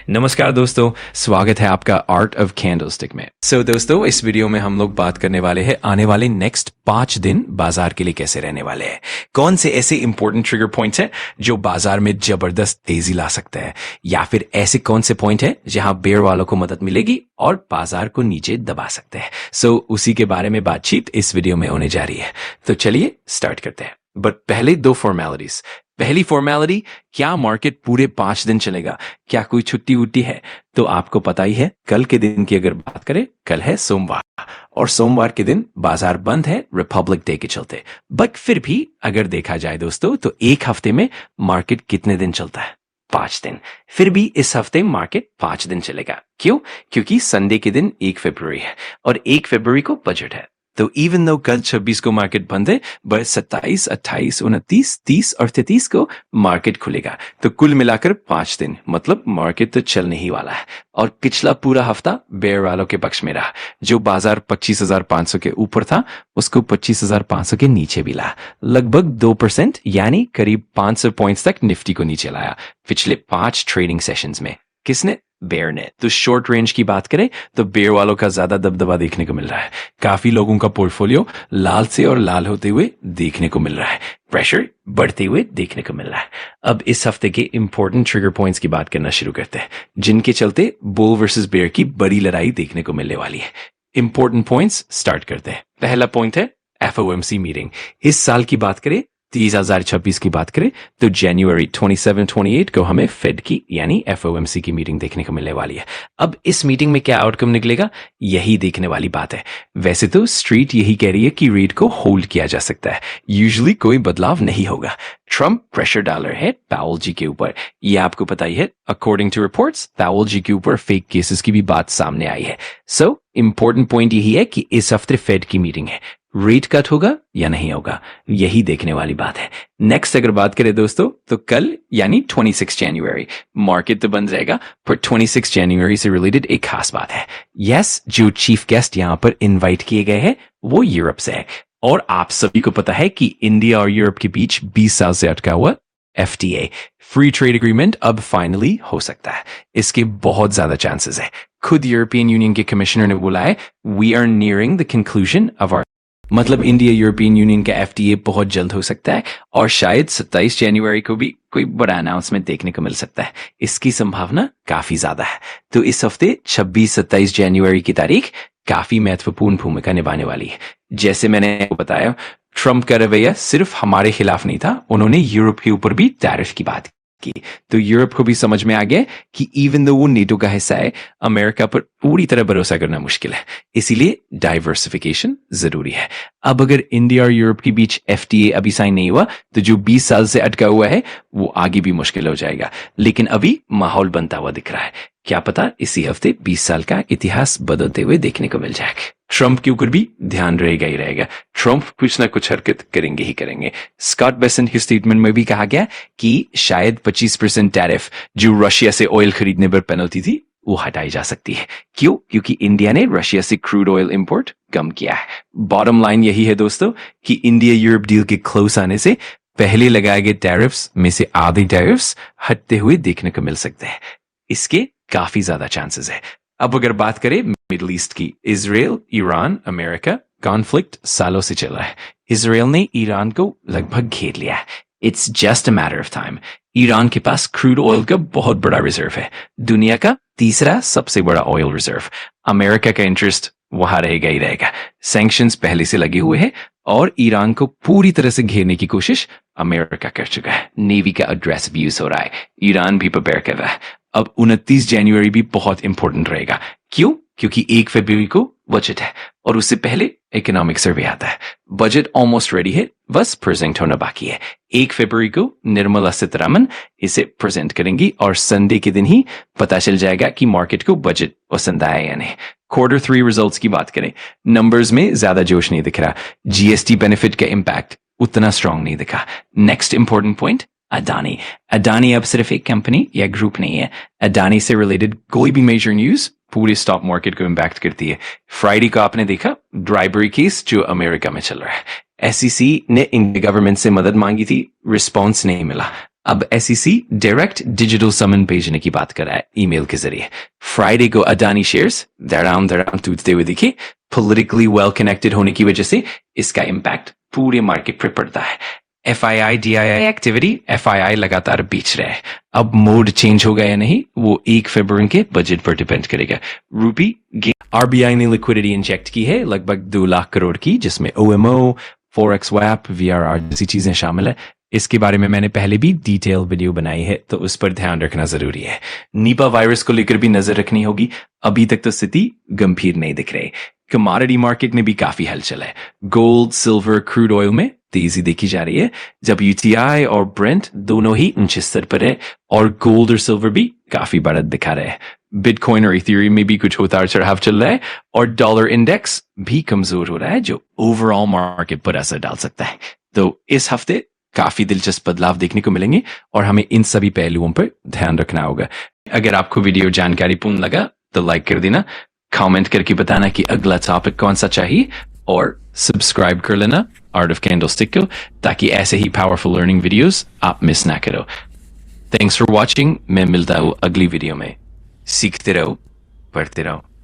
नमस्कार दोस्तों, स्वागत है आपका आर्ट ऑफ कैंडलस्टिक में। दोस्तों, इस वीडियो में हम लोग बात करने वाले हैं आने वाले नेक्स्ट 5 दिन बाजार के लिए कैसे रहने वाले हैं। कौन से ऐसे इंपॉर्टेंट ट्रिगर पॉइंट्स हैं जो बाजार में जबरदस्त तेजी ला सकते हैं, या फिर ऐसे कौन से पॉइंट हैं जहां बेयर वालों को मदद मिलेगी और बाजार को नीचे दबा सकते हैं। उसी के बारे में बातचीत इस वीडियो में होने जा रही है। तो चलिए स्टार्ट करते हैं। बट पहले 2 फॉर्मेलिटीज। पहली फॉर्मेलिटी, क्या मार्केट पूरे 5 दिन चलेगा? क्या कोई छुट्टी उट्टी है? तो आपको पता ही है, कल के दिन की अगर बात करें, कल है सोमवार और सोमवार के दिन बाजार बंद है रिपब्लिक डे के चलते। बट फिर भी अगर देखा जाए दोस्तों, तो एक हफ्ते में मार्केट कितने दिन चलता है? 5 दिन। फिर भी इस हफ्ते मार्केट 5 दिन चलेगा। क्यों? क्योंकि संडे के दिन 1 फरवरी है और 1 फरवरी को बजट है। तो इवन दो कल 26 को मार्केट बंद है, बट 27, 28, 29, 30 और 33 को मार्केट खुलेगा। तो कुल मिलाकर 5 दिन, मतलब मार्केट तो चलने ही वाला है। और पिछला पूरा हफ्ता बेयर वालों के पक्ष में रहा। जो बाजार 25,500 के ऊपर था, उसको 25,500 के नीचे भी ला। लगभग 2% यानी करीब 500 पॉइंट्स तक निफ्टी को नीचे लाया पिछले 5 ट्रेडिंग सेशंस में। किसने? बेयर ने। तो शॉर्ट रेंज की बात करें तो बेयर वालों का ज्यादा दबदबा देखने को मिल रहा है। काफी लोगों का पोर्टफोलियो लाल से और लाल होते हुए देखने को मिल रहा है। प्रेशर बढ़ते हुए देखने को मिल रहा है। अब इस हफ्ते के इंपॉर्टेंट ट्रिगर पॉइंट्स की बात करना शुरू करते हैं, जिनके चलते बुल वर्सेस बेयर की बड़ी लड़ाई देखने को मिलने वाली है। इंपॉर्टेंट पॉइंट्स स्टार्ट करते हैं। पहला पॉइंट है FOMC मीटिंग। इस साल की बात करें, 2026 की बात करें तो जनवरी 27-28 को हमें फेड की यानी FOMC की मीटिंग देखने को मिलने वाली है। अब इस मीटिंग में क्या आउटकम निकलेगा, यही देखने वाली बात है। वैसे तो स्ट्रीट यही कह रही है कि रेट को होल्ड किया जा सकता है, यूजुअली कोई बदलाव नहीं होगा। ट्रम्प प्रेशर डाल रहे हैं पावेल जी के ऊपर, ये आपको पता ही है। अकॉर्डिंग टू रिपोर्ट्स, पावेल जी के ऊपर फेक केसेस की भी बात सामने आई है। इंपॉर्टेंट पॉइंट यही है कि इस हफ्ते फेड की मीटिंग है, रेट कट होगा या नहीं होगा, यही देखने वाली बात है। नेक्स्ट अगर बात करें दोस्तों, तो कल यानी 26 जनवरी मार्केट तो बंद रहेगा, पर 26 जनवरी से रिलेटेड एक खास बात है। यस, जो चीफ गेस्ट यहाँ पर इनवाइट किए गए हैं वो यूरोप से है। और आप सभी को पता है कि इंडिया और यूरोप के बीच 20 साल से अटका हुआ FTA फ्री ट्रेड एग्रीमेंट अब फाइनली हो सकता है। इसके बहुत ज्यादा चांसेस है। खुद यूरोपियन यूनियन के कमिश्नर ने बोला है, we are nearing the conclusion of our, मतलब इंडिया यूरोपियन यूनियन का FTA बहुत जल्द हो सकता है और शायद 27 जनवरी को भी कोई बड़ा अनाउंसमेंट देखने को मिल सकता है। इसकी संभावना काफी ज्यादा है। तो इस हफ्ते 26-27 जनवरी की तारीख काफी महत्वपूर्ण भूमिका निभाने वाली है। जैसे मैंने आपको बताया, ट्रम्प का रवैया सिर्फ हमारे खिलाफ नहीं था, उन्होंने यूरोप के ऊपर भी टैरिफ की बात की। तो यूरोप को भी समझ में आ गया कि इवन दो वो नेटो का हिस्सा है, अमेरिका पर पूरी तरह भरोसा करना मुश्किल है। इसीलिए डाइवर्सिफिकेशन जरूरी है। अब अगर इंडिया और यूरोप के बीच FTA अभी साइन नहीं हुआ, तो जो 20 साल से अटका हुआ है वो आगे भी मुश्किल हो जाएगा। लेकिन अभी माहौल बनता हुआ दिख रहा है। क्या पता इसी हफ्ते 20 साल का इतिहास बदलते हुए देखने को मिल जाएगा। ट्रम्प के ऊपर भी ध्यान रहेगा ही रहेगा। ट्रम्प कुछ ना कुछ हरकत करेंगे ही करेंगे। स्कॉट बेसेंट के स्टेटमेंट में भी कहा गया कि शायद 25% टैरिफ जो रशिया से ऑयल खरीदने पर पेनल्टी थी वो हटाई जा सकती है। क्यों? क्योंकि इंडिया ने रशिया से क्रूड ऑयल इंपोर्ट कम किया है। बॉटम लाइन यही है दोस्तों कि इंडिया यूरोप डील के क्लोज आने से पहले लगाए गए टैरिफ्स में से आधे टैरिफ्स हटते हुए देखने को मिल सकते हैं। इसके काफी ज्यादा चांसेस है। अब अगर बात करें मिडिल ईस्ट की, इजराइल, ईरान, अमेरिका कॉन्फ्लिक्ट सालों से चल रहा है। इजराइल ने ईरान को लगभग घेर लिया है। It's just a matter of time. Iran के पास क्रूड ऑयल का बहुत बड़ा रिजर्व है, दुनिया का तीसरा सबसे बड़ा ऑयल रिजर्व। अमेरिका का इंटरेस्ट वहां रहेगा ही रहेगा। सैंक्शंस पहले से लगे हुए हैं और ईरान को पूरी तरह से घेरने की कोशिश अमेरिका कर चुका है। नेवी का अग्रेसिव यूज हो रहा है, ईरान भी प्रिपेयर कर रहा है। अब 29 जनवरी भी बहुत इंपॉर्टेंट रहेगा। क्यों? क्योंकि 1 फरवरी को बजट है और उससे पहले इकोनॉमिक सर्वे आता है। बजट ऑलमोस्ट रेडी है, बस प्रेजेंट होना बाकी है। 1 फरवरी को निर्मला सीतारमण इसे प्रेजेंट करेंगी और संडे के दिन ही पता चल जाएगा कि मार्केट को बजट पसंद आया या नहीं। Q3 रिजल्ट्स की बात करें, नंबर्स में ज्यादा जोश नहीं दिख रहा। GST बेनिफिट का इम्पैक्ट उतना स्ट्रांग नहीं दिखा। Next important point, Adani. Adani अब सिर्फ एक कंपनी या ग्रुप नहीं है। अडानी से रिलेटेड कोई भी मेजर न्यूज पूरे स्टॉक मार्केट को इम्पैक्ट करती है। फ्राइडे को आपने देखा ड्राइबरी केस जो अमेरिका में चल रहा है। SEC ने इंडियन गवर्नमेंट से मदद मांगी थी, रिस्पॉन्स नहीं मिला। अब SEC डायरेक्ट डिजिटल समन भेजने की बात कर रहा है ईमेल के जरिए। फ्राइडे को अडानी शेयर्स धड़ाम टूटते हुए दिखे। पॉलिटिकली वेल कनेक्टेड होने की वजह से इसका इम्पैक्ट पूरे मार्केट पर पड़ता है। FII DII एक्टिविटी, FII लगातार बेच रहा है। अब मोड चेंज होगा या नहीं वो 1 फरवरी के बजट पर डिपेंड करेगा। रूपी RBI ने लिक्विडिटी इंजेक्ट की है लगभग 2 लाख करोड़ की, जिसमें OMO, Forex Swap, VRR जैसी चीजें शामिल है। इसके बारे में मैंने पहले भी डिटेल वीडियो बनाई है, तो उस पर ध्यान रखना जरूरी है। नीपा वायरस को लेकर भी नजर रखनी होगी। अभी तक तो स्थिति गंभीर नहीं दिख रही। कमोडिटी मार्केट में भी काफी हलचल है। गोल्ड, सिल्वर, क्रूड ऑयल में तेजी देखी जा रही है। WTI और ब्रेंट दोनों ही ऊंचे स्तर पर है और गोल्ड और सिल्वर भी काफी बढ़त दिखा रहे हैं। बिटकॉइन और इथेरियम में भी कुछ उतार चढ़ाव चल रहा है और डॉलर इंडेक्स भी कमजोर हो रहा है, जो ओवरऑल मार्केट पर असर डाल सकता है। तो इस हफ्ते काफी दिलचस्प बदलाव देखने को मिलेंगे और हमें इन सभी पहलुओं पर ध्यान रखना होगा। अगर आपको वीडियो जानकारीपूर्ण लगा तो लाइक कर देना, कमेंट करके बताना कि अगला टॉपिक कौन सा चाहिए और सब्सक्राइब कर लेना आर्ट ऑफ कैंडलस्टिक को, ताकि ऐसे ही पावरफुल लर्निंग वीडियोस आप मिस ना करो। Thanks for watching. मैं मिलता हूँ अगली वीडियो में। सीखते रहो, पढ़ते रहो।